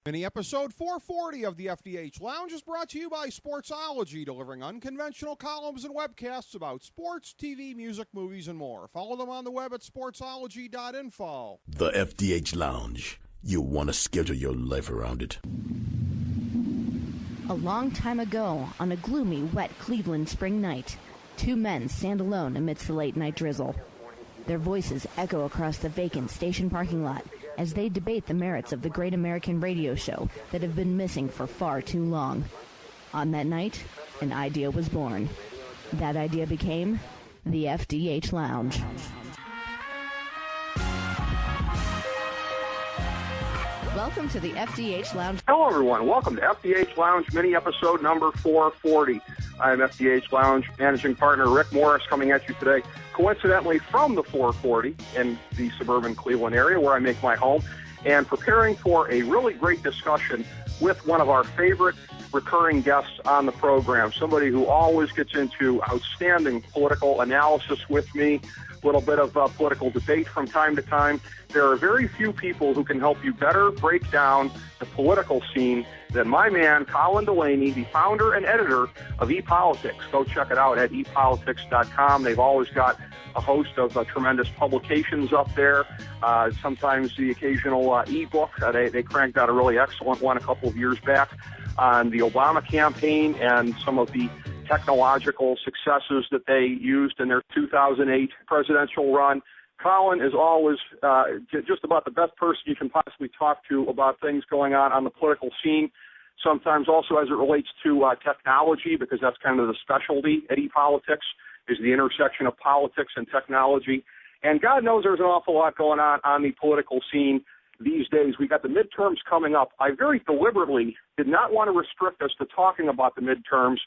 Mini episode 440 of the FDH Lounge is brought to you by Sportsology, delivering unconventional columns and webcasts about sports, TV, music, movies, and more. Follow them on the web at sportsology.info. The FDH Lounge. You'll want to schedule your life around it. A long time ago, on a gloomy, wet Cleveland spring night, two men stand alone amidst the late-night drizzle. Their voices echo across the vacant station parking lot as they debate the merits of the great American radio show that have been missing for far too long. On that night, an idea was born. That idea became the FDH Lounge. Welcome to the FDH Lounge. Hello, everyone. Welcome to FDH Lounge mini episode number 440. I am FDH Lounge managing partner Rick Morris coming at you today, coincidentally from the 440 in the suburban Cleveland area where I make my home, and preparing for a really great discussion with one of our favorite recurring guests on the program, somebody who always gets into outstanding political analysis with me, a little bit of political debate from time to time. There are very few people who can help you better break down the political scene than my man, Colin Delany, the founder and editor of ePolitics. Go check it out at ePolitics.com. They've always got a host of tremendous publications up there, sometimes the occasional ebook. They cranked out a really excellent one a couple of years back on the Obama campaign and some of the technological successes that they used in their 2008 presidential run. Colin is always just about the best person you can possibly talk to about things going on the political scene, sometimes also as it relates to technology, because that's kind of the specialty at ePolitics, is the intersection of politics and technology. And God knows there's an awful lot going on the political scene these days. We got the midterms coming up. I very deliberately did not want to restrict us to talking about the midterms.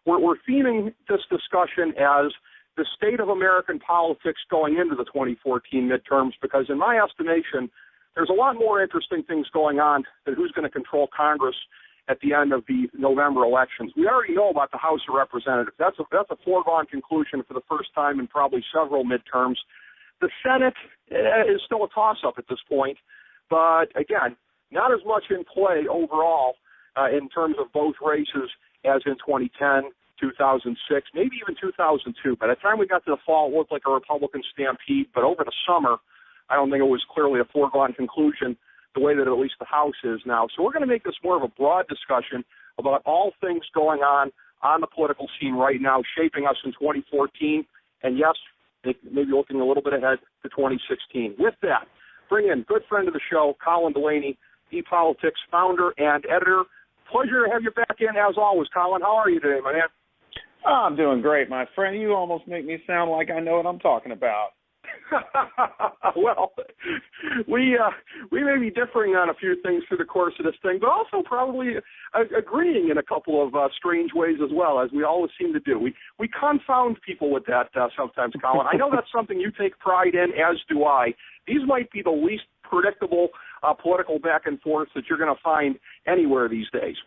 We're theming this discussion as the state of American politics going into the 2014 midterms, because in my estimation, there's a lot more interesting things going on than who's going to control Congress at the end of the November elections. We already know about the House of Representatives. That's a foregone conclusion for the first time in probably several midterms. The Senate is still a toss-up at this point, but again, not as much in play overall in terms of both races as in 2010, 2006, maybe even 2002. By the time we got to the fall, it looked like a Republican stampede, but over the summer, I don't think it was clearly a foregone conclusion the way that at least the House is now. So we're going to make this more of a broad discussion about all things going on the political scene right now, shaping us in 2014, and yes, maybe looking a little bit ahead to 2016. With that, bring in good friend of the show, Colin Delany, ePolitics founder and editor. Pleasure to have you back in as always, Colin. How are you today, my man? Oh, I'm doing great, my friend. You almost make me sound like I know what I'm talking about. Well, we may be differing on a few things through the course of this thing, but also probably agreeing in a couple of strange ways as well, as we always seem to do. We confound people with that sometimes, Colin. I know that's something you take pride in, as do I. These might be the least predictable political back and forth that you're going to find anywhere these days.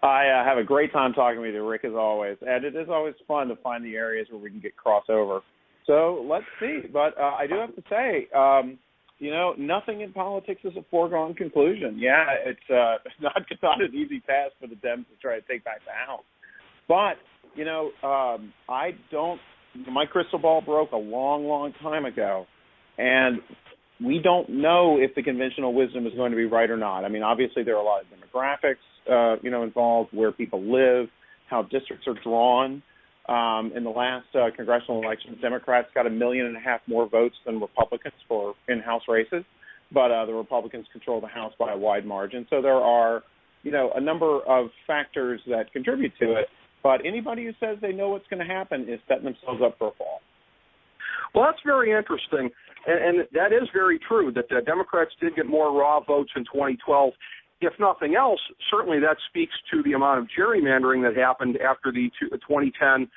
I have a great time talking with you, Rick, as always. And it is always fun to find the areas where we can get crossover. So let's see. But I do have to say, nothing in politics is a foregone conclusion. Yeah, it's not an easy task for the Dems to try to take back the House. But, my crystal ball broke a long, long time ago. And we don't know if the conventional wisdom is going to be right or not. I mean, obviously there are a lot of demographics, involved, where people live, how districts are drawn. In the last congressional elections, Democrats got 1.5 million more votes than Republicans for in-house races, but the Republicans control the House by a wide margin. So there are, a number of factors that contribute to it. But anybody who says they know what's going to happen is setting themselves up for a fall. Well, that's very interesting, and that is very true, that the Democrats did get more raw votes in 2012. If nothing else, certainly that speaks to the amount of gerrymandering that happened after the 2010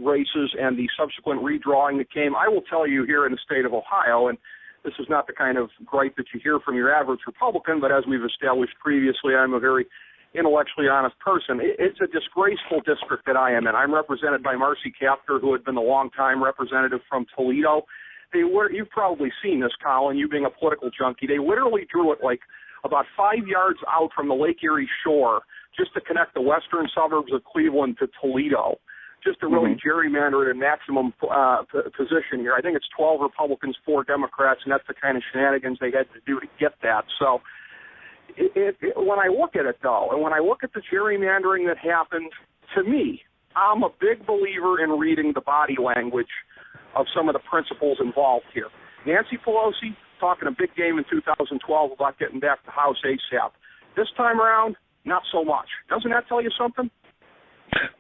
races and the subsequent redrawing that came. I will tell you, here in the state of Ohio, and this is not the kind of gripe that you hear from your average Republican, but as we've established previously, I'm a very intellectually honest person. It's a disgraceful district that I am in. I'm represented by Marcy Kaptur, who had been the longtime representative from Toledo. You've probably seen this, Colin, you being a political junkie. They literally drew it like about 5 yards out from the Lake Erie shore, just to connect the western suburbs of Cleveland to Toledo, just to really gerrymander it in maximum position here. I think it's 12 Republicans, 4 Democrats, and that's the kind of shenanigans they had to do to get that. So when I look at it, though, and when I look at the gerrymandering that happened, to me, I'm a big believer in reading the body language of some of the principles involved here. Nancy Pelosi talking a big game in 2012 about getting back to House ASAP. This time around, not so much. Doesn't that tell you something?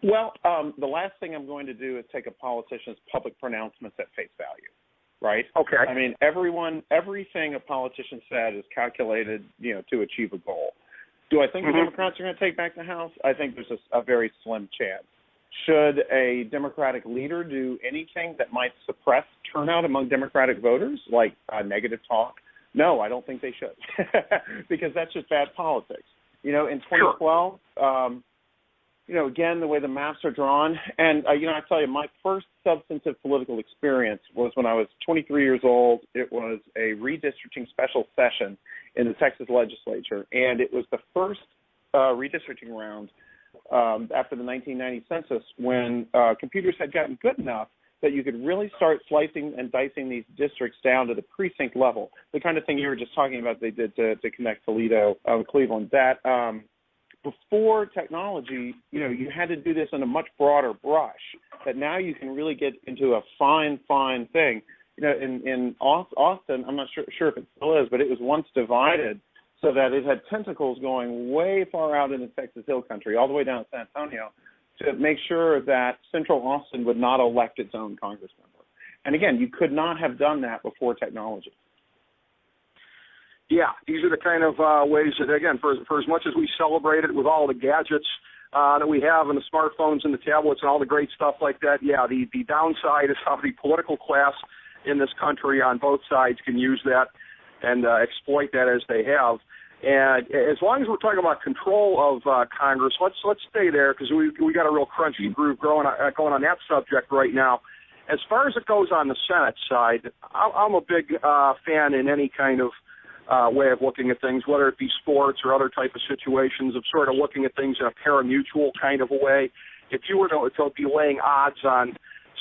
Well, the last thing I'm going to do is take a politician's public pronouncements at face value, right? Okay. I mean, everything a politician said is calculated, to achieve a goal. Do I think the Democrats are going to take back the House? I think there's a very slim chance. Should a Democratic leader do anything that might suppress turnout among Democratic voters, like negative talk? No, I don't think they should, because that's just bad politics. In 2012, again, the way the maps are drawn, and, I tell you, my first substantive political experience was when I was 23 years old. It was a redistricting special session in the Texas legislature, and it was the first redistricting round after the 1990 census when computers had gotten good enough that you could really start slicing and dicing these districts down to the precinct level, the kind of thing you were just talking about they did to connect Toledo, Cleveland. That before technology, you had to do this in a much broader brush, that now you can really get into a fine thing. In Austin, I'm not sure if it still is, but it was once divided so that it had tentacles going way far out into Texas Hill Country, all the way down to San Antonio, to make sure that Central Austin would not elect its own Congress member. And again, you could not have done that before technology. Yeah, these are the kind of ways that, again, for as much as we celebrate it with all the gadgets that we have and the smartphones and the tablets and all the great stuff like that, the downside is how the political class in this country on both sides can use that and exploit that as they have. And as long as we're talking about control of Congress, let's stay there, because we got a real crunchy groove going on that subject right now. As far as it goes on the Senate side, I'm a big fan in any kind of way of looking at things, whether it be sports or other type of situations, of sort of looking at things in a pari-mutuel kind of a way. If you were to be laying odds on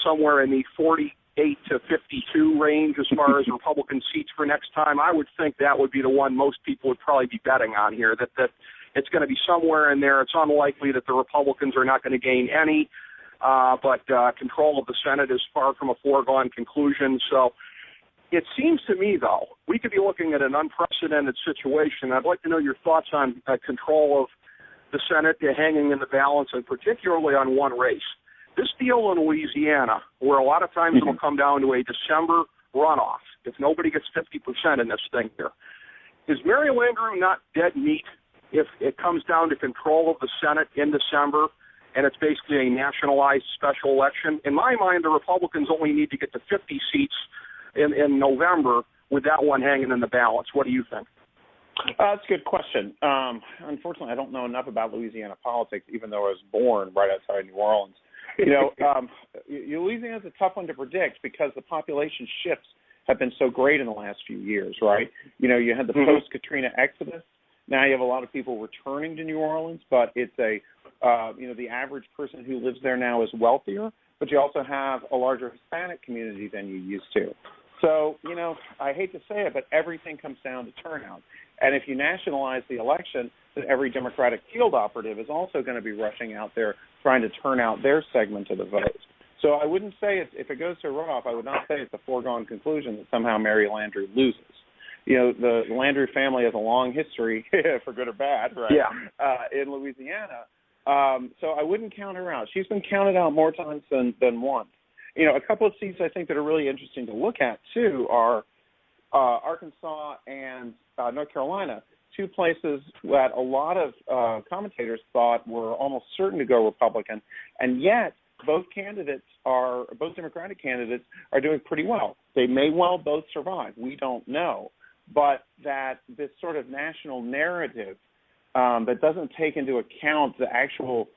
somewhere in the 48 to 52 range as far as Republican seats for next time, I would think that would be the one most people would probably be betting on here, that it's going to be somewhere in there. It's unlikely that the Republicans are not going to gain any, but control of the Senate is far from a foregone conclusion. So it seems to me, though, we could be looking at an unprecedented situation. I'd like to know your thoughts on control of the Senate hanging in the balance, and particularly on one race. This deal in Louisiana, where a lot of times it'll come down to a December runoff, if nobody gets 50% in this thing here. Is Mary Landrieu not dead meat if it comes down to control of the Senate in December, and it's basically a nationalized special election? In my mind, the Republicans only need to get to 50 seats in November with that one hanging in the balance. What do you think? That's a good question. Unfortunately, I don't know enough about Louisiana politics, even though I was born right outside New Orleans. Louisiana's a tough one to predict because the population shifts have been so great in the last few years, right? You had the post-Katrina exodus. Now you have a lot of people returning to New Orleans, but it's the average person who lives there now is wealthier, but you also have a larger Hispanic community than you used to. So, I hate to say it, but everything comes down to turnout. And if you nationalize the election, then every Democratic field operative is also going to be rushing out there trying to turn out their segment of the vote. So I wouldn't say if it goes to a runoff, I would not say it's a foregone conclusion that somehow Mary Landrieu loses. The Landrieu family has a long history, for good or bad, right? Yeah. In Louisiana. So I wouldn't count her out. She's been counted out more times than once. A couple of seats I think that are really interesting to look at, too, are Arkansas and North Carolina, two places that a lot of commentators thought were almost certain to go Republican, and yet both Democratic candidates are doing pretty well. They may well both survive. We don't know. But that this sort of national narrative that doesn't take into account the actual,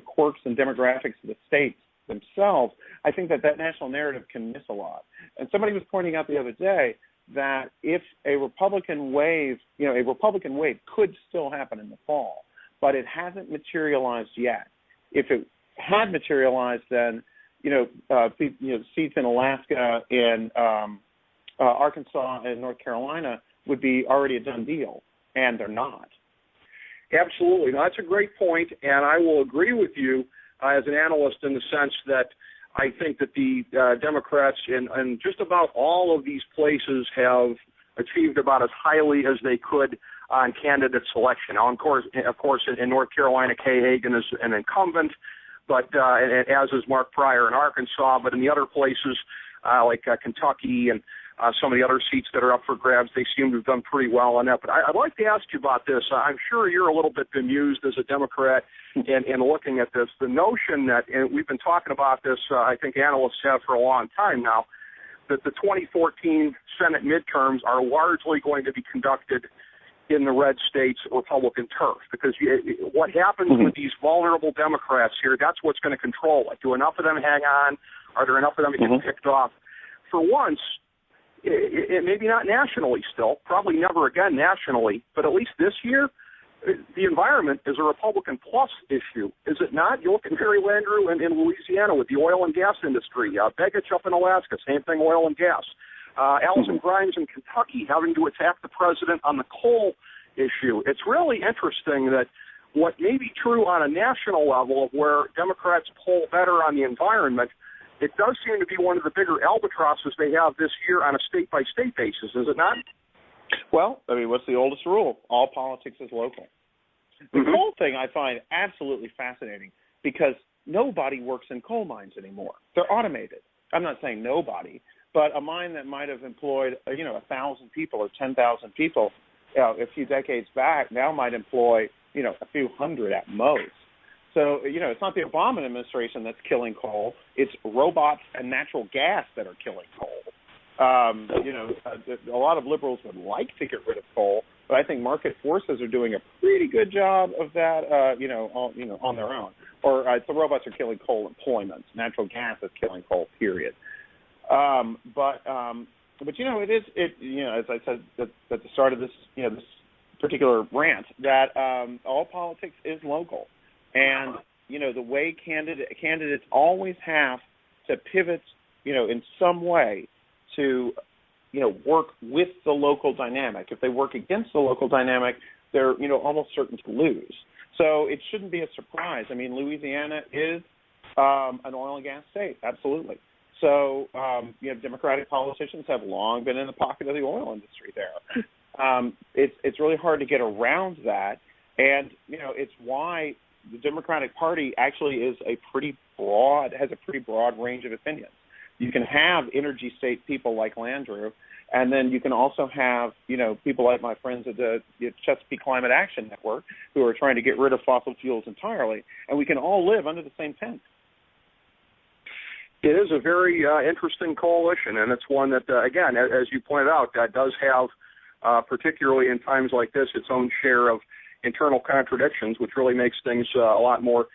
quirks and demographics of the states themselves, I think that national narrative can miss a lot. And somebody was pointing out the other day that if a Republican wave could still happen in the fall, but it hasn't materialized yet. If it had materialized, then seats in Alaska, in Arkansas, and North Carolina would be already a done deal, and they're not. Absolutely. Now, that's a great point, and I will agree with you as an analyst in the sense that I think that the Democrats in just about all of these places have achieved about as highly as they could on candidate selection. Now, of course, in North Carolina, Kay Hagan is an incumbent, but as is Mark Pryor in Arkansas. But in the other places, like Kentucky and some of the other seats that are up for grabs, they seem to have done pretty well on that. But I'd like to ask you about this. I'm sure you're a little bit bemused as a Democrat in looking at this. The notion that, and we've been talking about this, I think analysts have for a long time now, that the 2014 Senate midterms are largely going to be conducted in the red states Republican turf, because what happens with these vulnerable Democrats here, that's what's going to control it. Do enough of them hang on? Are there enough of them that get picked off? For once, it maybe not nationally still, probably never again nationally, but at least this year, the environment is a Republican plus issue, is it not? You look at Mary Landrieu in Louisiana with the oil and gas industry, Begich up in Alaska, same thing, oil and gas. Allison Grimes in Kentucky having to attack the president on the coal issue. It's really interesting that what may be true on a national level of where Democrats poll better on the environment, it does seem to be one of the bigger albatrosses they have this year on a state-by-state basis, is it not? Well, I mean, what's the oldest rule? All politics is local. The coal thing I find absolutely fascinating because nobody works in coal mines anymore. They're automated. I'm not saying nobody, but a mine that might have employed, 1,000 people or 10,000 people a few decades back now might employ, a few hundred at most. So, it's not the Obama administration that's killing coal. It's robots and natural gas that are killing coal. A lot of liberals would like to get rid of coal, but I think market forces are doing a pretty good job of that, on their own. Or the robots are killing coal employment. Natural gas is killing coal, period. But as I said at the start of this, this particular rant, that all politics is local. And, the way candidates always have to pivot, in some way to, work with the local dynamic. If they work against the local dynamic, they're, almost certain to lose. So it shouldn't be a surprise. I mean, Louisiana is an oil and gas state, absolutely. So, Democratic politicians have long been in the pocket of the oil industry there. It's really hard to get around that, and, it's why the Democratic Party actually has a pretty broad range of opinions. You can have energy state people like Landrieu, and then you can also have, people like my friends at the Chesapeake Climate Action Network who are trying to get rid of fossil fuels entirely, and we can all live under the same tent. It is a very interesting coalition, and it's one that, again, as you pointed out, that does have, particularly in times like this, its own share of internal contradictions, which really makes things a lot more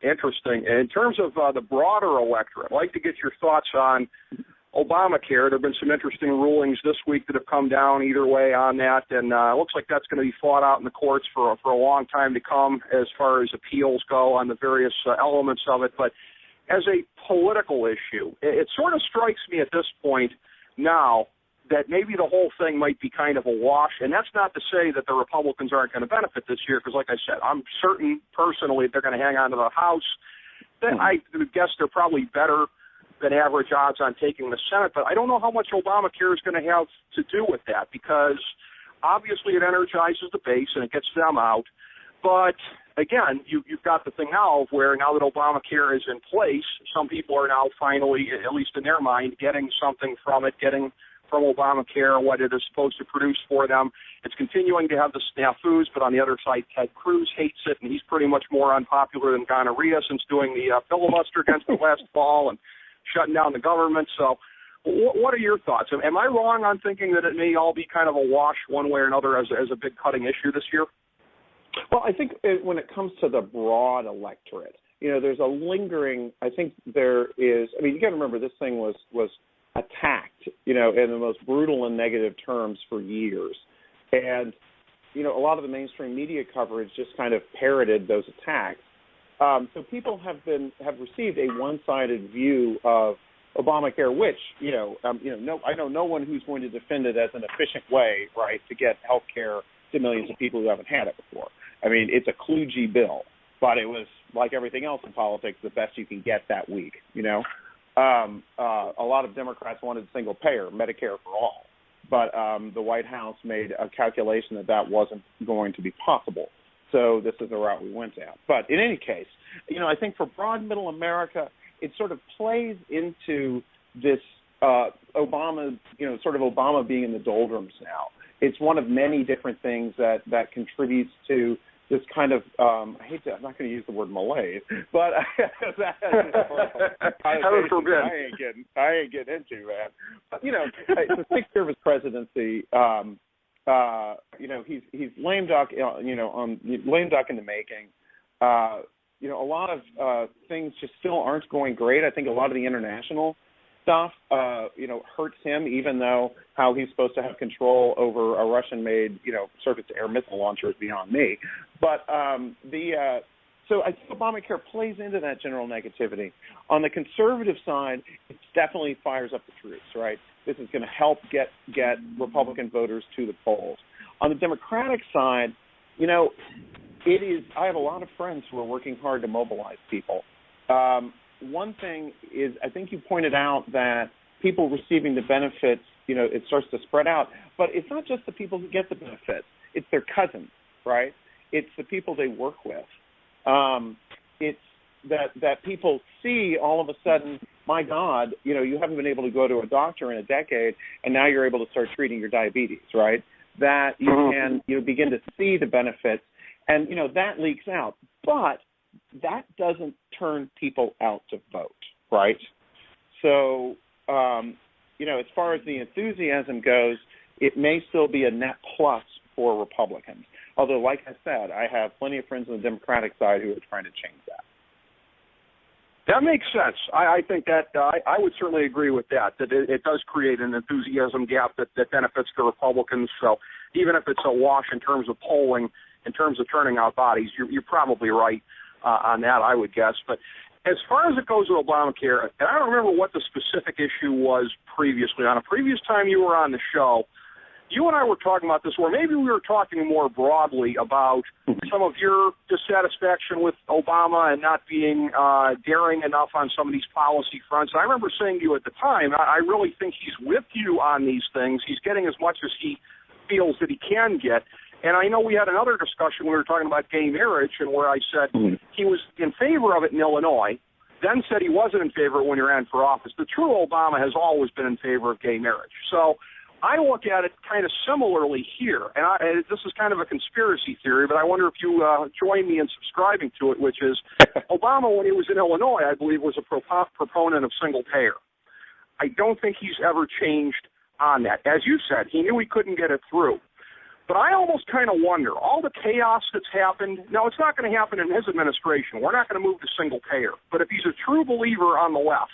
interesting. In terms of the broader electorate, I'd like to get your thoughts on Obamacare. There have been some interesting rulings this week that have come down either way on that, and it looks like that's going to be fought out in the courts for a long time to come as far as appeals go on the various elements of it. But as a political issue, it sort of strikes me at this point now that maybe the whole thing might be kind of a wash, and that's not to say that the Republicans aren't going to benefit this year, because like I said, I'm certain personally they're going to hang on to the House. I would guess they're probably better than average odds on taking the Senate, but I don't know how much Obamacare is going to have to do with that, because obviously it energizes the base and it gets them out, but again, you've got the thing now of where now that Obamacare is in place, some people are now finally, at least in their mind, getting something from it, getting from Obamacare, what it is supposed to produce for them. It's continuing to have the snafus, but on the other side, Ted Cruz hates it, and he's pretty much more unpopular than gonorrhea since doing the filibuster against it last fall and shutting down the government. So what are your thoughts? Am I wrong on thinking that it may all be kind of a wash one way or another as a big cutting issue this year? Well, I think when it comes to the broad electorate, there's a lingering, I think there is, you got to remember this thing was attacked, in the most brutal and negative terms for years. And, a lot of the mainstream media coverage just kind of parroted those attacks. So people have received a one-sided view of Obamacare, which, I know no one who's going to defend it as an efficient way, right, to get health care to millions of people who haven't had it before. I mean, it's a kludgy bill, but it was, like everything else in politics, the best you can get that week, A lot of Democrats wanted single payer, Medicare for all, but the White House made a calculation that wasn't going to be possible. So this is the route we went down. But in any case, I think for broad middle America, it sort of plays into this Obama, sort of Obama being in the doldrums now. It's one of many different things that contributes to this kind of, I'm not going to use the word malaise, but I ain't getting into, man. But, the 6th year of his presidency, he's lame duck, lame duck in the making. A lot of things just still aren't going great. I think a lot of the international stuff, hurts him, even though how he's supposed to have control over a Russian-made, surface-to-air missile launcher is beyond me. But so I think Obamacare plays into that general negativity. On the conservative side, it definitely fires up the troops, right? This is going to help get Republican voters to the polls. On the Democratic side, it is. I have a lot of friends who are working hard to mobilize people. One thing is, I think you pointed out that people receiving the benefits, it starts to spread out. But it's not just the people who get the benefits. It's their cousins, right? It's the people they work with. It's that people see all of a sudden, my God, you haven't been able to go to a doctor in a decade, and now you're able to start treating your diabetes, right? That you can begin to see the benefits, and, that leaks out. But that doesn't turn people out to vote, right? So, as far as the enthusiasm goes, it may still be a net plus for Republicans. Although, like I said, I have plenty of friends on the Democratic side who are trying to change that. That makes sense. I think that I would certainly agree with that it does create an enthusiasm gap that benefits the Republicans. So even if it's a wash in terms of polling, in terms of turning out bodies, you're probably right on that, I would guess. But as far as it goes with Obamacare, and I don't remember what the specific issue was previously. On a previous time you were on the show, you and I were talking about this, or maybe we were talking more broadly about some of your dissatisfaction with Obama and not being daring enough on some of these policy fronts. I remember saying to you at the time, I really think he's with you on these things. He's getting as much as he feels that he can get. And I know we had another discussion when we were talking about gay marriage, and where I said he was in favor of it in Illinois, then said he wasn't in favor when he ran for office. The true Obama has always been in favor of gay marriage. So I look at it kind of similarly here, and this is kind of a conspiracy theory, but I wonder if you join me in subscribing to it, which is Obama, when he was in Illinois, I believe, was a proponent of single payer. I don't think he's ever changed on that. As you said, he knew he couldn't get it through. But I almost kind of wonder, all the chaos that's happened, no, it's not going to happen in his administration. We're not going to move to single payer. But if he's a true believer on the left,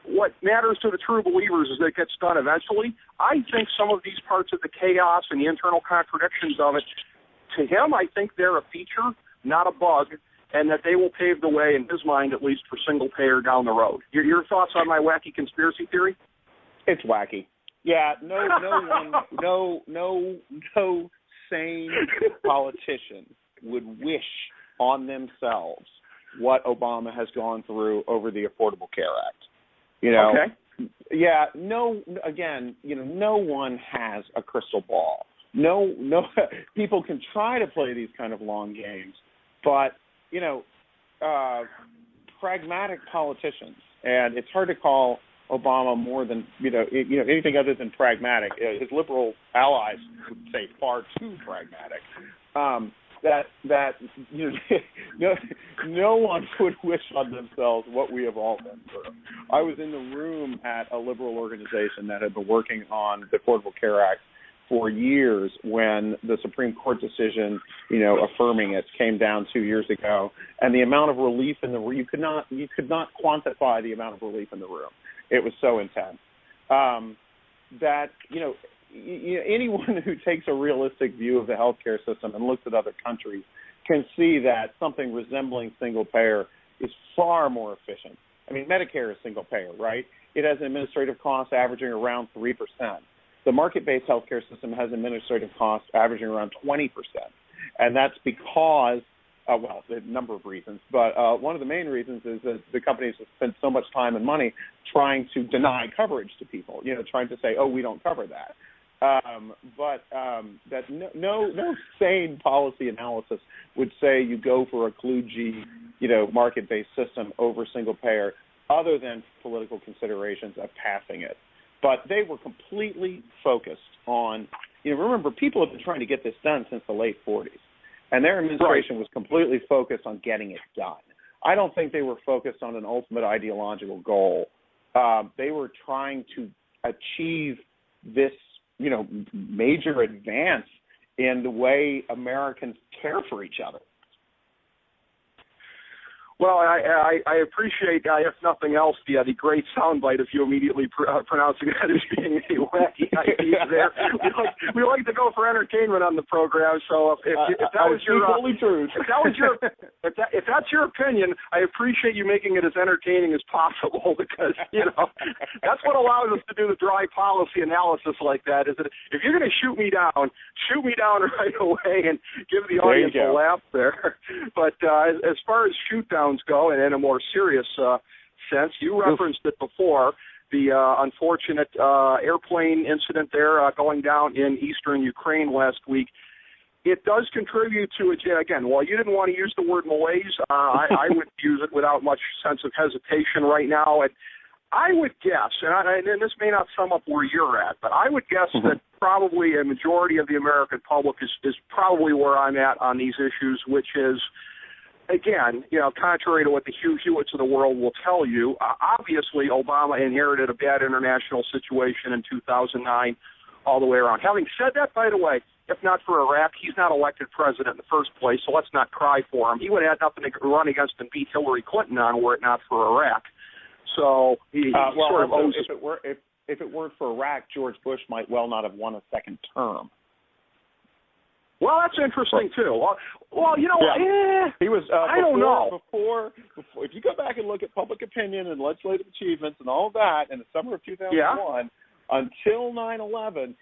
what matters to the true believers is that it gets done eventually. I think some of these parts of the chaos and the internal contradictions of it, to him, I think they're a feature, not a bug, and that they will pave the way, in his mind at least, for single payer down the road. Your thoughts on my wacky conspiracy theory? It's wacky. Yeah, no sane politician would wish on themselves what Obama has gone through over the Affordable Care Act. Okay. Yeah, no one has a crystal ball. No, people can try to play these kind of long games, but, pragmatic politicians, and it's hard to call Obama more than anything other than pragmatic. His liberal allies would say far too pragmatic. No one would wish on themselves what we have all been through. I was in the room at a liberal organization that had been working on the Affordable Care Act for years when the Supreme Court decision, affirming it came down 2 years ago, and the amount of relief in the room, you could not quantify the amount of relief in the room. It was so intense. that, anyone who takes a realistic view of the healthcare system and looks at other countries can see that something resembling single payer is far more efficient. I mean, Medicare is single payer, right? It has an administrative cost averaging around 3%. The market-based healthcare system has administrative costs averaging around 20%. And that's because, a number of reasons, but one of the main reasons is that the companies have spent so much time and money trying to deny coverage to people, trying to say, oh, we don't cover that. That no sane policy analysis would say you go for a kludgy, market-based system over single payer, other than political considerations of passing it. But they were completely focused on, remember, people have been trying to get this done since the late 40s, and their administration was completely focused on getting it done. I don't think they were focused on an ultimate ideological goal. They were trying to achieve this, major advance in the way Americans care for each other. Well, I appreciate, if nothing else, the great soundbite of you immediately pronouncing that as being a wacky idea there. We like to go for entertainment on the program, so if that was your if that's your opinion, I appreciate you making it as entertaining as possible, because that's what allows us to do the dry policy analysis like that. Is that if you're going to shoot me down right away and give the audience a laugh there. But as far as shoot down go, and in a more serious sense, you referenced it before, the unfortunate airplane incident there going down in eastern Ukraine last week. It does contribute to it, again, while you didn't want to use the word malaise, I would use it without much sense of hesitation right now. And I would guess, and this may not sum up where you're at, but I would guess that probably a majority of the American public is probably where I'm at on these issues, which is, again, contrary to what the Hugh Hewitts of the world will tell you, obviously Obama inherited a bad international situation in 2009 all the way around. Having said that, by the way, if not for Iraq, he's not elected president in the first place, so let's not cry for him. He would have had nothing to run against and beat Hillary Clinton on were it not for Iraq. So he sort of owes if it weren't for Iraq, George Bush might well not have won a second term. Well, that's interesting too. Well, he was. I don't know. Before, if you go back and look at public opinion and legislative achievements and all of that in the summer of 2001, until 9/11,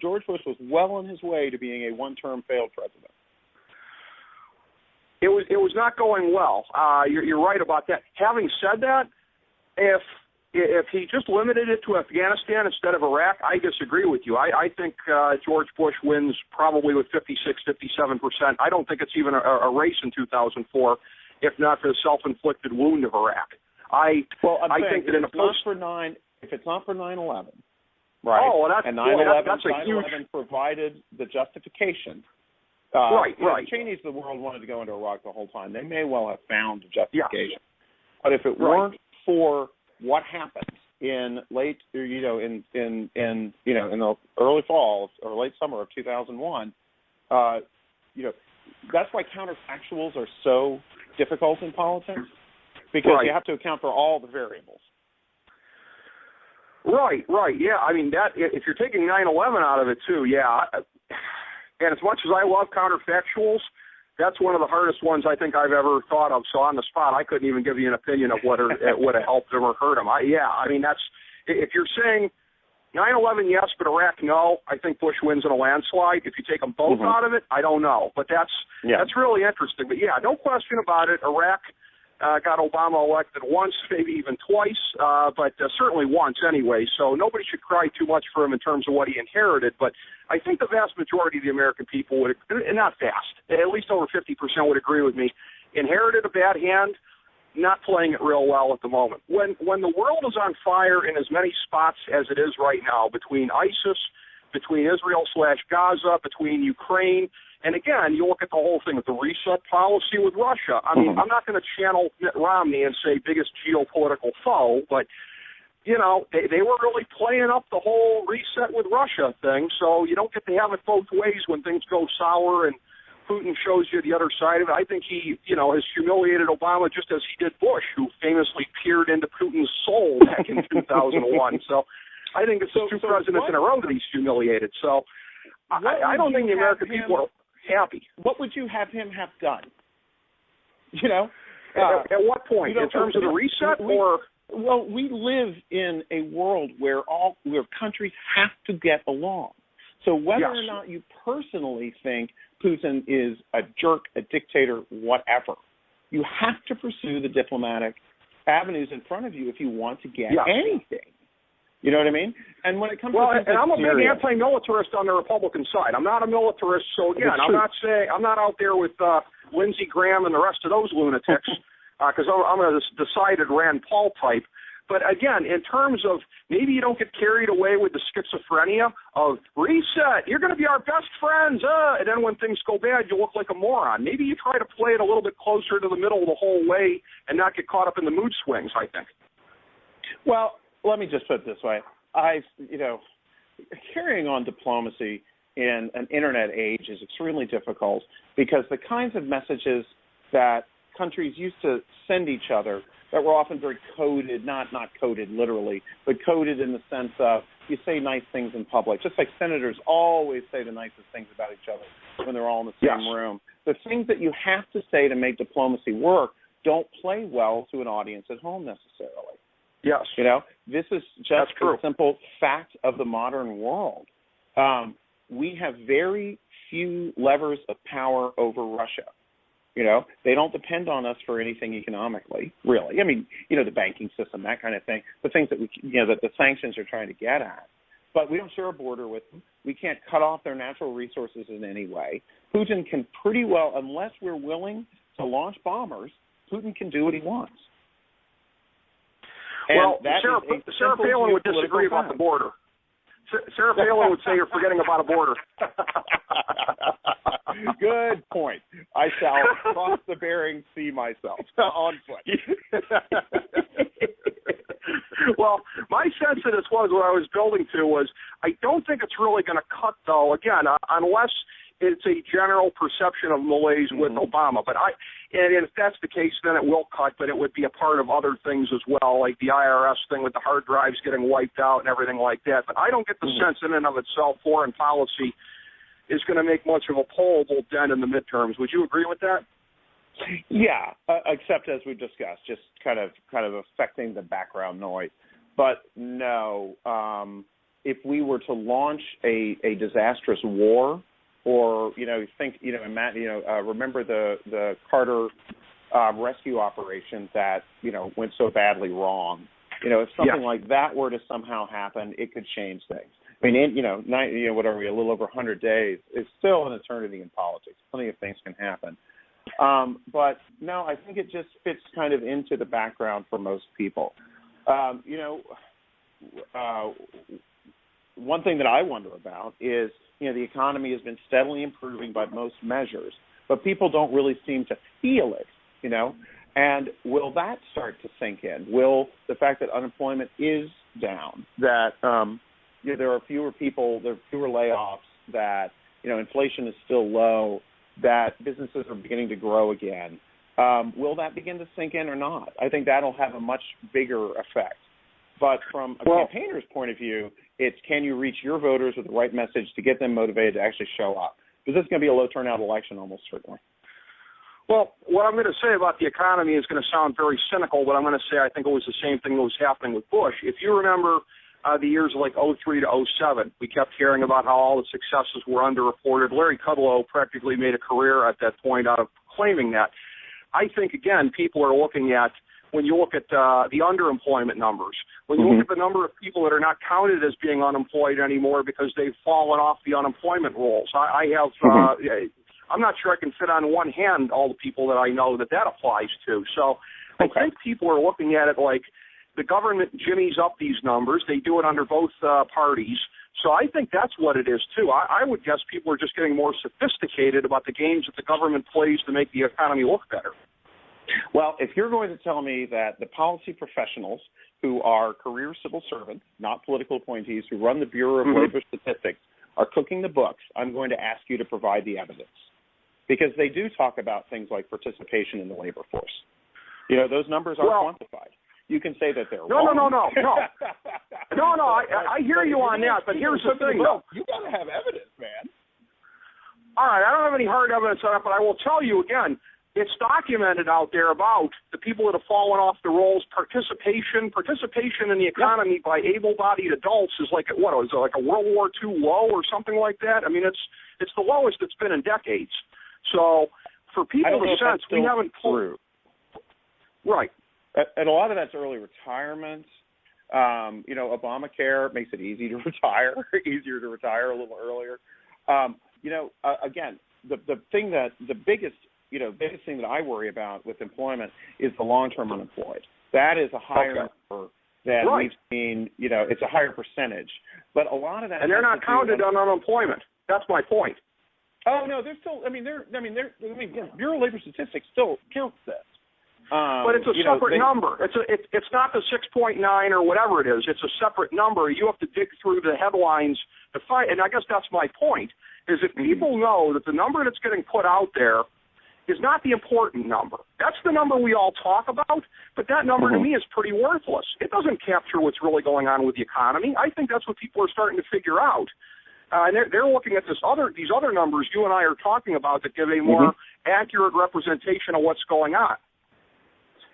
George Bush was well on his way to being a one-term failed president. It was not going well. You're right about that. Having said that, if he just limited it to Afghanistan instead of Iraq, I disagree with you. I think George Bush wins probably with 56, 57%. I don't think it's even a race in 2004, if not for the self-inflicted wound of Iraq. I think that if it's not for 9/11, right? Oh, well, and 9/11 provided the justification. Right. Cheney's the world wanted to go into Iraq the whole time. They may well have found a justification, but if it weren't for what happened in late, in the early fall or late summer of 2001, that's why counterfactuals are so difficult in politics, because you have to account for all the variables. Right. Yeah, I mean, that if you're taking 9/11 out of it too, and as much as I love counterfactuals, that's one of the hardest ones I think I've ever thought of. So on the spot, I couldn't even give you an opinion of whether it would have helped him or hurt him. I mean, that's if you're saying 9/11, yes, but Iraq, no. I think Bush wins in a landslide. If you take them both out of it, I don't know. But that's really interesting. But no question about it. Iraq got Obama elected once, maybe even twice, but certainly once anyway. So nobody should cry too much for him in terms of what he inherited. But I think the vast majority of the American people would, and not vast, at least over 50% would agree with me, inherited a bad hand, not playing it real well at the moment. When the world is on fire in as many spots as it is right now, between ISIS, between Israel/Gaza, between Ukraine, and again, you look at the whole thing with the reset policy with Russia. I mean, I'm not going to channel Mitt Romney and say biggest geopolitical foe, but, they were really playing up the whole reset with Russia thing, so you don't get to have it both ways when things go sour and Putin shows you the other side of it. I think he, has humiliated Obama just as he did Bush, who famously peered into Putin's soul back in 2001. So I think it's the two presidents in a row that he's humiliated. So I don't think the American people are happy. What would you have him have done? You know? At what point? In terms of the reset or? Well, we live in a world where countries have to get along. So whether or not you personally think Putin is a jerk, a dictator, whatever, you have to pursue the diplomatic avenues in front of you if you want to get anything. You know what I mean? And when it comes to I'm a big anti-militarist on the Republican side. I'm not a militarist, so again, I'm not out there with Lindsey Graham and the rest of those lunatics because I'm a decided Rand Paul type. But again, in terms of maybe you don't get carried away with the schizophrenia of reset, you're going to be our best friends, and then when things go bad, you look like a moron. Maybe you try to play it a little bit closer to the middle the whole way and not get caught up in the mood swings, I think. Well, let me just put it this way. Carrying on diplomacy in an internet age is extremely difficult because the kinds of messages that countries used to send each other that were often very coded, not coded literally, but coded in the sense of you say nice things in public, just like senators always say the nicest things about each other when they're all in the same room. The things that you have to say to make diplomacy work don't play well to an audience at home necessarily. Yes. You know, this is just a simple fact of the modern world. We have very few levers of power over Russia. You know, they don't depend on us for anything economically, really. I mean, you know, the banking system, that kind of thing, the things that that the sanctions are trying to get at. But we don't share a border with them. We can't cut off their natural resources in any way. Putin can pretty well, unless we're willing to launch bombers, Putin can do what he wants. And well, Sarah Palin would disagree about the border. Sarah Palin would say you're forgetting about a border. Good point. I shall cross the Bering Sea myself on foot. Well, my sense of this was what I was building to was I don't think it's really going to cut, though, again, unless it's a general perception of malaise with Obama. But and if that's the case, then it will cut, but it would be a part of other things as well, like the IRS thing with the hard drives getting wiped out and everything like that. But I don't get the sense in and of itself foreign policy is going to make much of a pollable dent in the midterms. Would you agree with that? Yeah, except as we've discussed, just kind of affecting the background noise. But no, if we were to launch a disastrous war, or remember the Carter rescue operation that went so badly wrong. If something like that were to somehow happen, it could change things. I mean, what are we? A little over 100 days is still an eternity in politics. Plenty of things can happen. But no, I think it just fits kind of into the background for most people. One thing that I wonder about is, the economy has been steadily improving by most measures, but people don't really seem to feel it, And will that start to sink in? Will the fact that unemployment is down, that there are fewer people, there are fewer layoffs, that inflation is still low, that businesses are beginning to grow again, will that begin to sink in or not? I think that'll have a much bigger effect. But from a campaigner's point of view, it's can you reach your voters with the right message to get them motivated to actually show up? Because this is going to be a low turnout election almost certainly. Well, what I'm going to say about the economy is going to sound very cynical, but I'm going to say I think it was the same thing that was happening with Bush. If you remember the years like 03 to 07, we kept hearing about how all the successes were underreported. Larry Kudlow practically made a career at that point out of claiming that. I think, again, people are looking at, when you look at the underemployment numbers, when you look at the number of people that are not counted as being unemployed anymore because they've fallen off the unemployment rolls, I'm not sure I can fit on one hand all the people that I know that applies to. So I think people are looking at it like the government jimmies up these numbers. They do it under both parties. So I think that's what it is, too. I would guess people are just getting more sophisticated about the games that the government plays to make the economy look better. Well, if you're going to tell me that the policy professionals who are career civil servants, not political appointees, who run the Bureau of Labor Statistics, are cooking the books, I'm going to ask you to provide the evidence. Because they do talk about things like participation in the labor force. Those numbers are quantified. you can say that they're No. I hear you on that, but here's the thing, though. You got to have evidence, man. All right, I don't have any hard evidence on that, but I will tell you again, it's documented out there about the people that have fallen off the rolls. Participation in the economy by able-bodied adults is like a World War II low or something like that. I mean, it's the lowest it's been in decades. So for people to sense, we haven't pulled. Right. And a lot of that's early retirement. Obamacare makes it easier to retire a little earlier. Again, the biggest thing that I worry about with employment is the long-term unemployed. That is a higher number than we've seen. It's a higher percentage, but a lot of that. And they're not counted on unemployment. That's my point. Oh no, they're still. Bureau of Labor Statistics still counts this. But it's a separate number. It's not the 6.9 or whatever it is. It's a separate number. You have to dig through the headlines to find. And I guess that's my point. Is that people know that the number that's getting put out there is not the important number. That's the number we all talk about, but that number to me is pretty worthless. It doesn't capture what's really going on with the economy. I think that's what people are starting to figure out. And they're looking at these other numbers you and I are talking about that give a more accurate representation of what's going on.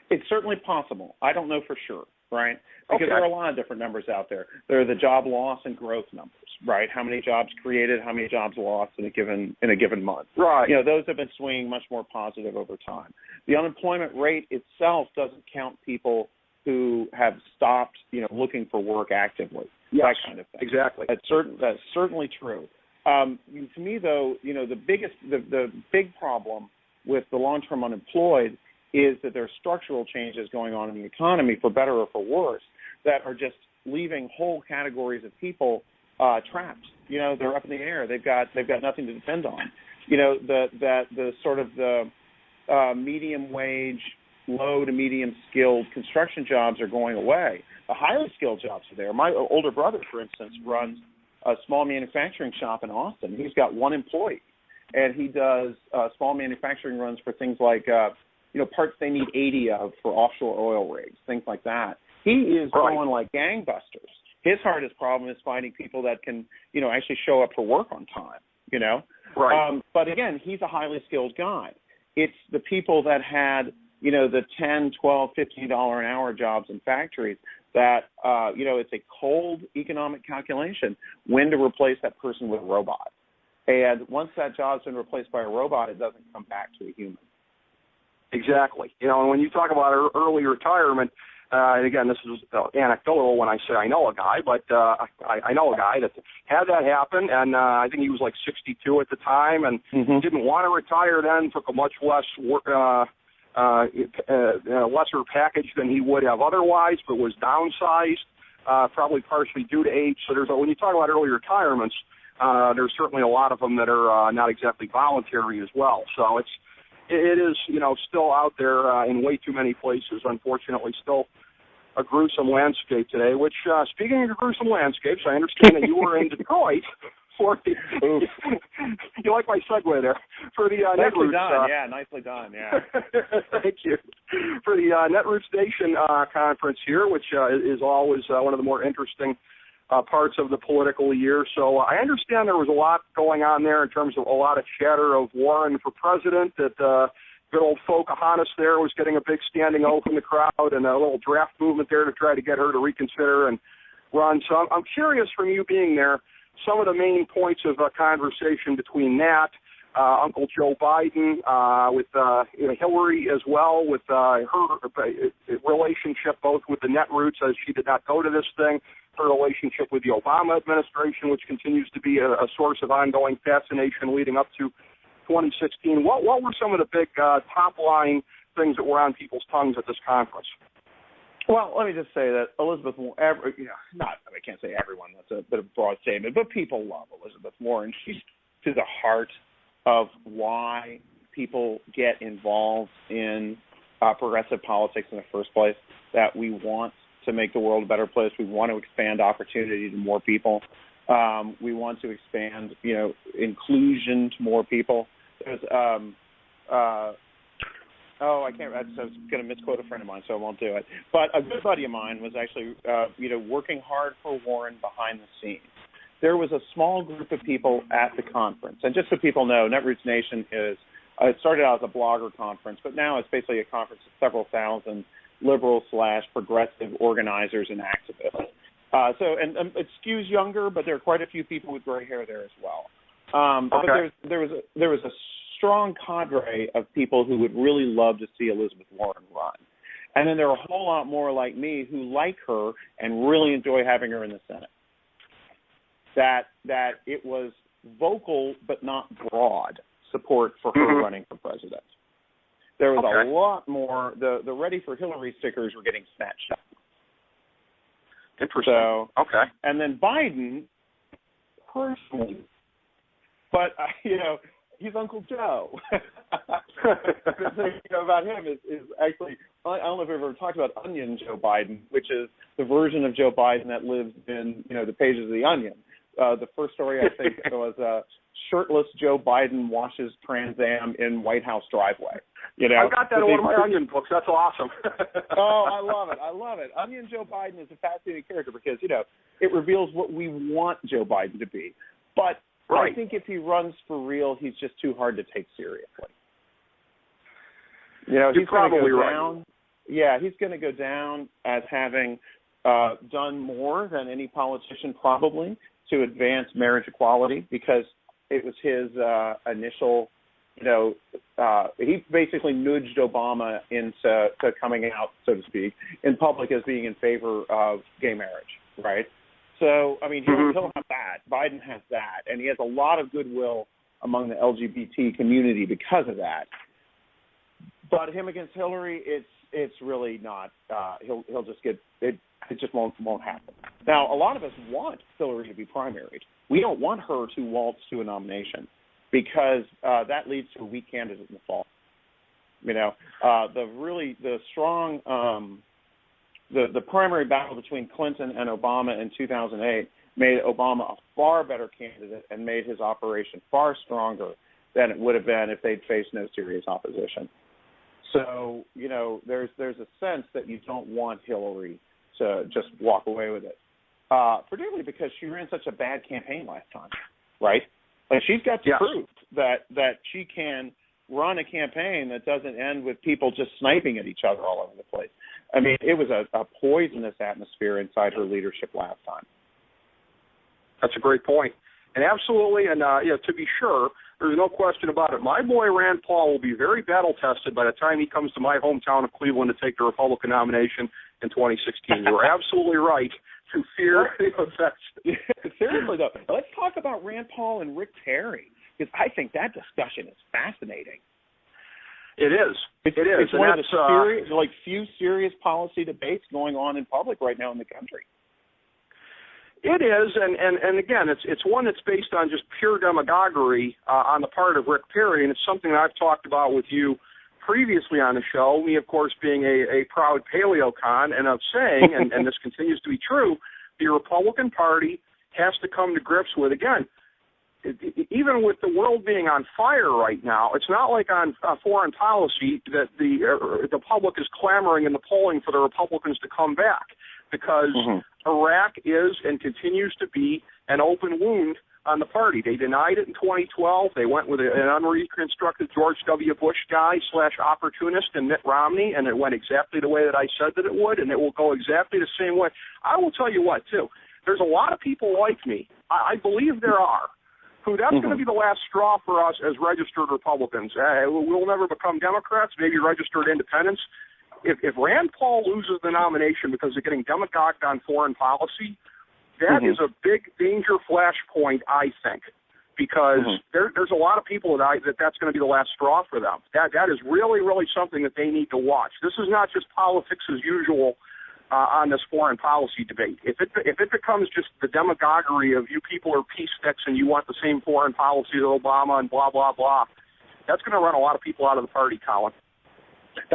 It's certainly possible. I don't know for sure, right? Because there are a lot of different numbers out there. There are the job loss and growth numbers, right? How many jobs created, how many jobs lost in a given month. Right. Those have been swinging much more positive over time. The unemployment rate itself doesn't count people who have stopped, looking for work actively. Yes, that kind of thing. Exactly. That's certainly true. To me, though, the big problem with the long-term unemployed is that there are structural changes going on in the economy, for better or for worse, that are just leaving whole categories of people trapped. They're up in the air. They've got nothing to depend on. The medium wage, low to medium skilled construction jobs are going away. The highly skilled jobs are there. My older brother, for instance, runs a small manufacturing shop in Austin. He's got one employee, and he does small manufacturing runs for things like parts they need 80 of for offshore oil rigs, things like that. He is going like gangbusters. His hardest problem is finding people that can, actually show up for work on time, Right. But again, he's a highly skilled guy. It's the people that had, the $10, $12, $15 an hour jobs in factories that, it's a cold economic calculation when to replace that person with a robot. And once that job's been replaced by a robot, it doesn't come back to a human. Exactly. And when you talk about early retirement, and again, this is anecdotal when I say I know a guy, but I know a guy that had that happen, and I think he was like 62 at the time, and didn't want to retire then, took a much less lesser package than he would have otherwise, but was downsized, probably partially due to age. So when you talk about early retirements, there's certainly a lot of them that are not exactly voluntary as well. So it is, still out there in way too many places, unfortunately, still a gruesome landscape today, which, speaking of gruesome landscapes, I understand that you were in Detroit for the, you like my segue there, for the Nicely done, nicely done, yeah. Thank you. For the Netroots Nation conference here, which is always one of the more interesting parts of the political year. So I understand there was a lot going on there in terms of a lot of chatter of Warren for president, that good old Pocahontas there was getting a big standing O from the crowd, and a little draft movement there to try to get her to reconsider and run. So I'm curious, from you being there, some of the main points of conversation between that, Uncle Joe Biden, with Hillary as well, with her relationship both with the Netroots, as she did not go to this thing, her relationship with the Obama administration, which continues to be a source of ongoing fascination leading up to 2016. What were some of the big top-line things that were on people's tongues at this conference? Well, let me just say that Elizabeth Warren, I can't say everyone, that's a bit of a broad statement, but people love Elizabeth Warren. She's to the heart of why people get involved in progressive politics in the first place, that we want to make the world a better place. We want to expand opportunity to more people. We want to expand, inclusion to more people. There's Oh, I can't. I was going to misquote a friend of mine, so I won't do it. But a good buddy of mine was actually, working hard for Warren behind the scenes. There was a small group of people at the conference, and just so people know, Netroots Nation is. It started out as a blogger conference, but now it's basically a conference of several thousand liberal/progressive organizers and activists. And it skews younger, but there are quite a few people with gray hair there as well. Okay. But there was a strong cadre of people who would really love to see Elizabeth Warren run. And then there are a whole lot more like me who like her and really enjoy having her in the Senate. That it was vocal but not broad support for her running for president. There was a lot more, the Ready for Hillary stickers were getting snatched up. Interesting. So, okay. And then Biden, personally, but, he's Uncle Joe. The thing about him is actually, I don't know if I've ever talked about Onion Joe Biden, which is the version of Joe Biden that lives in, the pages of the Onion. The first story, I think, was shirtless Joe Biden washes Trans Am in White House driveway. I got that in one of my Onion books. That's awesome. Oh, I love it. Onion Joe Biden is a fascinating character because, it reveals what we want Joe Biden to be. But I think if he runs for real, he's just too hard to take seriously. He's probably right. Yeah, he's going to go down as having done more than any politician probably to advance marriage equality because it was his initial, he basically nudged Obama into coming out, so to speak, in public as being in favor of gay marriage, right? So, he'll have that. Biden has that, and he has a lot of goodwill among the LGBT community because of that. But him against Hillary, it's really not. He'll just get it. It just won't happen. Now, a lot of us want Hillary to be primaried. We don't want her to waltz to a nomination because that leads to a weak candidate in the fall. The strong. The primary battle between Clinton and Obama in 2008 made Obama a far better candidate and made his operation far stronger than it would have been if they'd faced no serious opposition. So, there's a sense that you don't want Hillary to just walk away with it, particularly because she ran such a bad campaign last time, right? Like, she's got to prove that she can run a campaign that doesn't end with people just sniping at each other all over the place. It was a poisonous atmosphere inside her leadership last time. That's a great point. And absolutely, and to be sure, there's no question about it. My boy Rand Paul will be very battle-tested by the time he comes to my hometown of Cleveland to take the Republican nomination in 2016. You're absolutely right to fear the effects. Seriously, though, let's talk about Rand Paul and Rick Perry, because I think that discussion is fascinating. It is. It is. It's one of the few serious policy debates going on in public right now in the country. It is, and again, it's one that's based on just pure demagoguery on the part of Rick Perry, and it's something that I've talked about with you previously on the show, me, of course, being a proud paleocon, and of saying, and this continues to be true, the Republican Party has to come to grips with, again, even with the world being on fire right now, it's not like on foreign policy that the public is clamoring in the polling for the Republicans to come back, because Iraq is and continues to be an open wound on the party. They denied it in 2012. They went with an unreconstructed George W. Bush guy / opportunist and Mitt Romney, and it went exactly the way that I said that it would, and it will go exactly the same way. I will tell you what, too. There's a lot of people like me. I believe there are. That's going to be the last straw for us as registered Republicans. We'll never become Democrats, maybe registered independents. If Rand Paul loses the nomination because of getting demagogued on foreign policy, that is a big danger flashpoint, I think, because there's a lot of people that's going to be the last straw for them. That is really, really something that they need to watch. This is not just politics as usual on this foreign policy debate. If it becomes just the demagoguery of you people are peace sticks and you want the same foreign policy as Obama and blah, blah, blah, that's going to run a lot of people out of the party, Colin.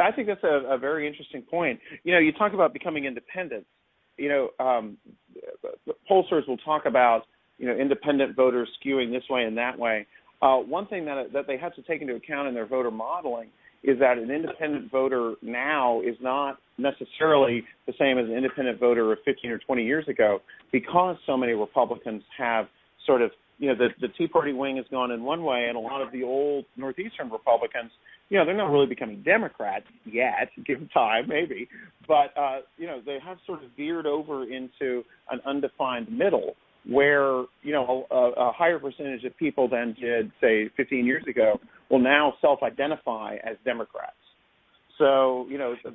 I think that's a very interesting point. You talk about becoming independent. Pollsters will talk about, independent voters skewing this way and that way. One thing that they have to take into account in their voter modeling is that an independent voter now is not necessarily the same as an independent voter of 15 or 20 years ago, because so many Republicans have sort of, the Tea Party wing has gone in one way, and a lot of the old Northeastern Republicans, they're not really becoming Democrats yet, given time maybe, but, they have sort of veered over into an undefined middle where, a higher percentage of people than did, say, 15 years ago will now self-identify as Democrats. So,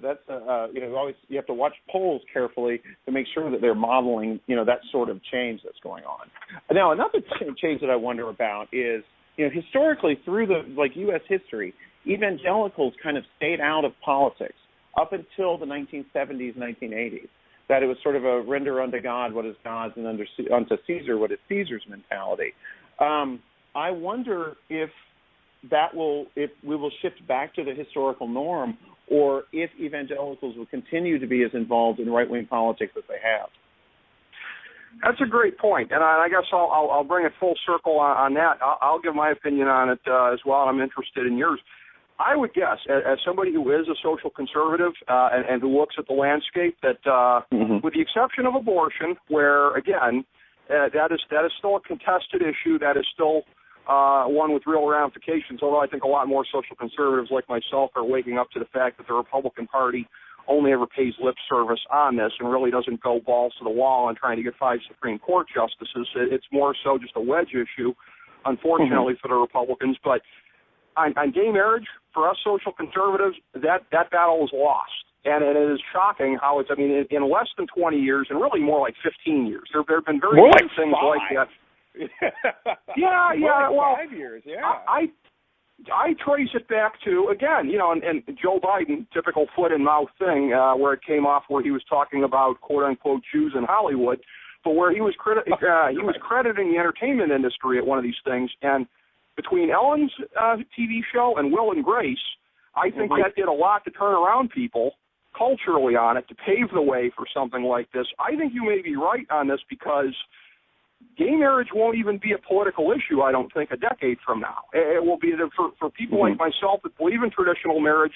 that's, always you have to watch polls carefully to make sure that they're modeling, that sort of change that's going on. Now, another change that I wonder about is, historically through U.S. history, evangelicals kind of stayed out of politics up until the 1970s, 1980s. That it was sort of a render unto God what is God's and unto Caesar what is Caesar's mentality. I wonder if we will shift back to the historical norm, or if evangelicals will continue to be as involved in right-wing politics as they have. That's a great point, and I guess I'll bring it full circle on that. I'll give my opinion on it as well. I'm interested in yours. I would guess, as somebody who is a social conservative and who looks at the landscape, that with the exception of abortion, where, again, that is still a contested issue, that is still one with real ramifications, although I think a lot more social conservatives like myself are waking up to the fact that the Republican Party only ever pays lip service on this and really doesn't go balls to the wall on trying to get 5 Supreme Court justices. It's more so just a wedge issue, unfortunately, for the Republicans. But on gay marriage, for us social conservatives, that battle is lost. And it is shocking how it's, in less than 20 years, and really more like 15 years, there have been very few things like that. Yeah. Well, 5 years, yeah. I trace it back to, again, and Joe Biden, typical foot and mouth thing, where it came off where he was talking about quote unquote Jews in Hollywood, but where he was crediting the entertainment industry at one of these things. And between Ellen's TV show and Will and Grace, I think that did a lot to turn around people culturally on it, to pave the way for something like this. I think you may be right on this, because gay marriage won't even be a political issue, I don't think, a decade from now. It will be for people like myself that believe in traditional marriage.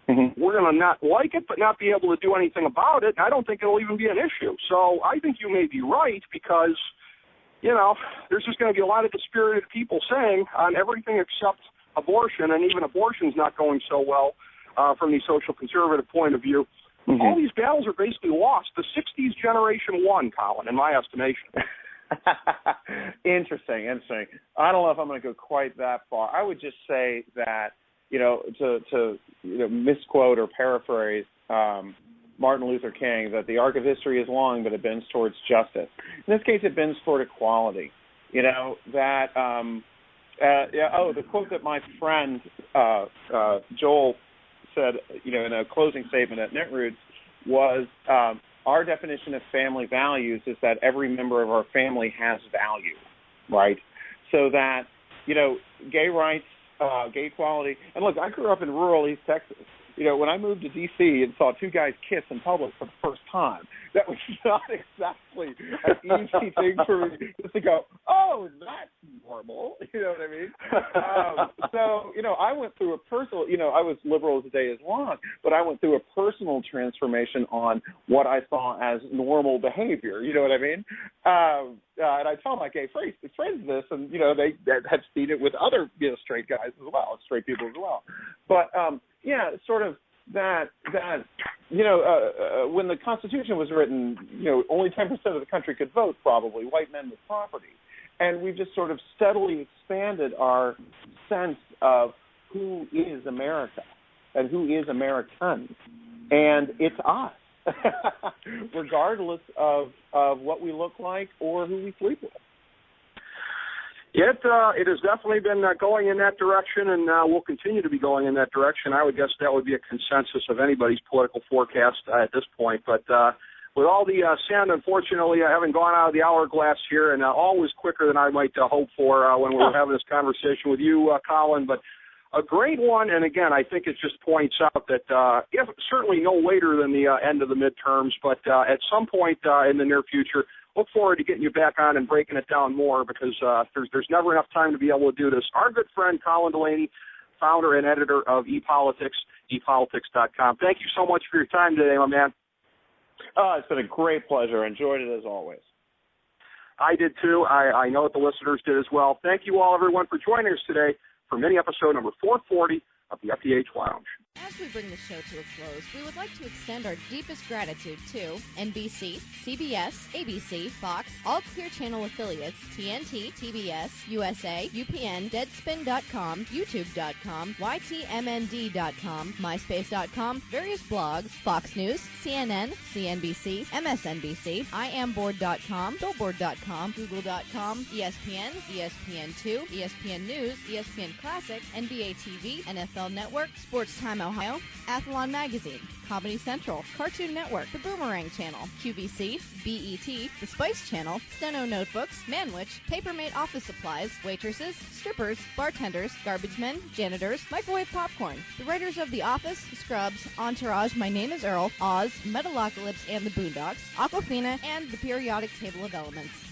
We're going to not like it, but not be able to do anything about it. I don't think it'll even be an issue. So I think you may be right, because, there's just going to be a lot of dispirited people saying on everything except abortion, and even abortion's not going so well from the social conservative point of view. All these battles are basically lost. The 60s generation won, Colin, in my estimation. Interesting. I don't know if I'm going to go quite that far. I would just say that, to misquote or paraphrase Martin Luther King, that the arc of history is long, but it bends towards justice. In this case, it bends toward equality. The quote that my friend Joel said, in a closing statement at Netroots was, our definition of family values is that every member of our family has value, right? So that, gay rights, gay equality, and look, I grew up in rural East Texas. When I moved to D.C. and saw 2 guys kiss in public for the first time, that was not exactly an easy thing for me just to go, oh, that's normal. You know what I mean? So, I went through a personal, I was liberal as the day is long, but I went through a personal transformation on what I saw as normal behavior. You know what I mean? And I tell my gay friends this, and, they have seen it with other, straight guys as well, straight people as well. But, sort of that when the Constitution was written, only 10% of the country could vote, probably, white men with property. And we've just sort of steadily expanded our sense of who is America and who is American. And it's us, regardless of what we look like or who we sleep with. It has definitely been going in that direction, and will continue to be going in that direction. I would guess that would be a consensus of anybody's political forecast at this point. But with all the sand, unfortunately, having gone out of the hourglass here, and always quicker than I might hope for when we were having this conversation with you, Colin, but a great one. And again, I think it just points out that certainly no later than the end of the midterms, but at some point in the near future, look forward to getting you back on and breaking it down more, because there's never enough time to be able to do this. Our good friend Colin Delany, founder and editor of ePolitics, ePolitics.com. Thank you so much for your time today, my man. It's been a great pleasure. Enjoyed it as always. I did too. I know that the listeners did as well. Thank you all, everyone, for joining us today for mini episode number 440 of the FDH Lounge. As we bring the show to a close, we would like to extend our deepest gratitude to NBC, CBS, ABC, Fox, all Clear Channel affiliates, TNT, TBS, USA, UPN, Deadspin.com, YouTube.com, YTMND.com, MySpace.com, various blogs, Fox News, CNN, CNBC, MSNBC, IamBoard.com, Billboard.com, Google.com, ESPN, ESPN2, ESPN News, ESPN Classic, NBA TV, NFL Network, Sports Time Ohio, Athlon Magazine, Comedy Central, Cartoon Network, The Boomerang Channel, QVC, BET, The Spice Channel, Steno Notebooks, Manwich, Papermate Office Supplies, waitresses, strippers, bartenders, garbage men, janitors, microwave popcorn, the writers of The Office, Scrubs, Entourage, My Name is Earl, Oz, Metalocalypse and the Boondocks, Aquafina, and the periodic table of elements.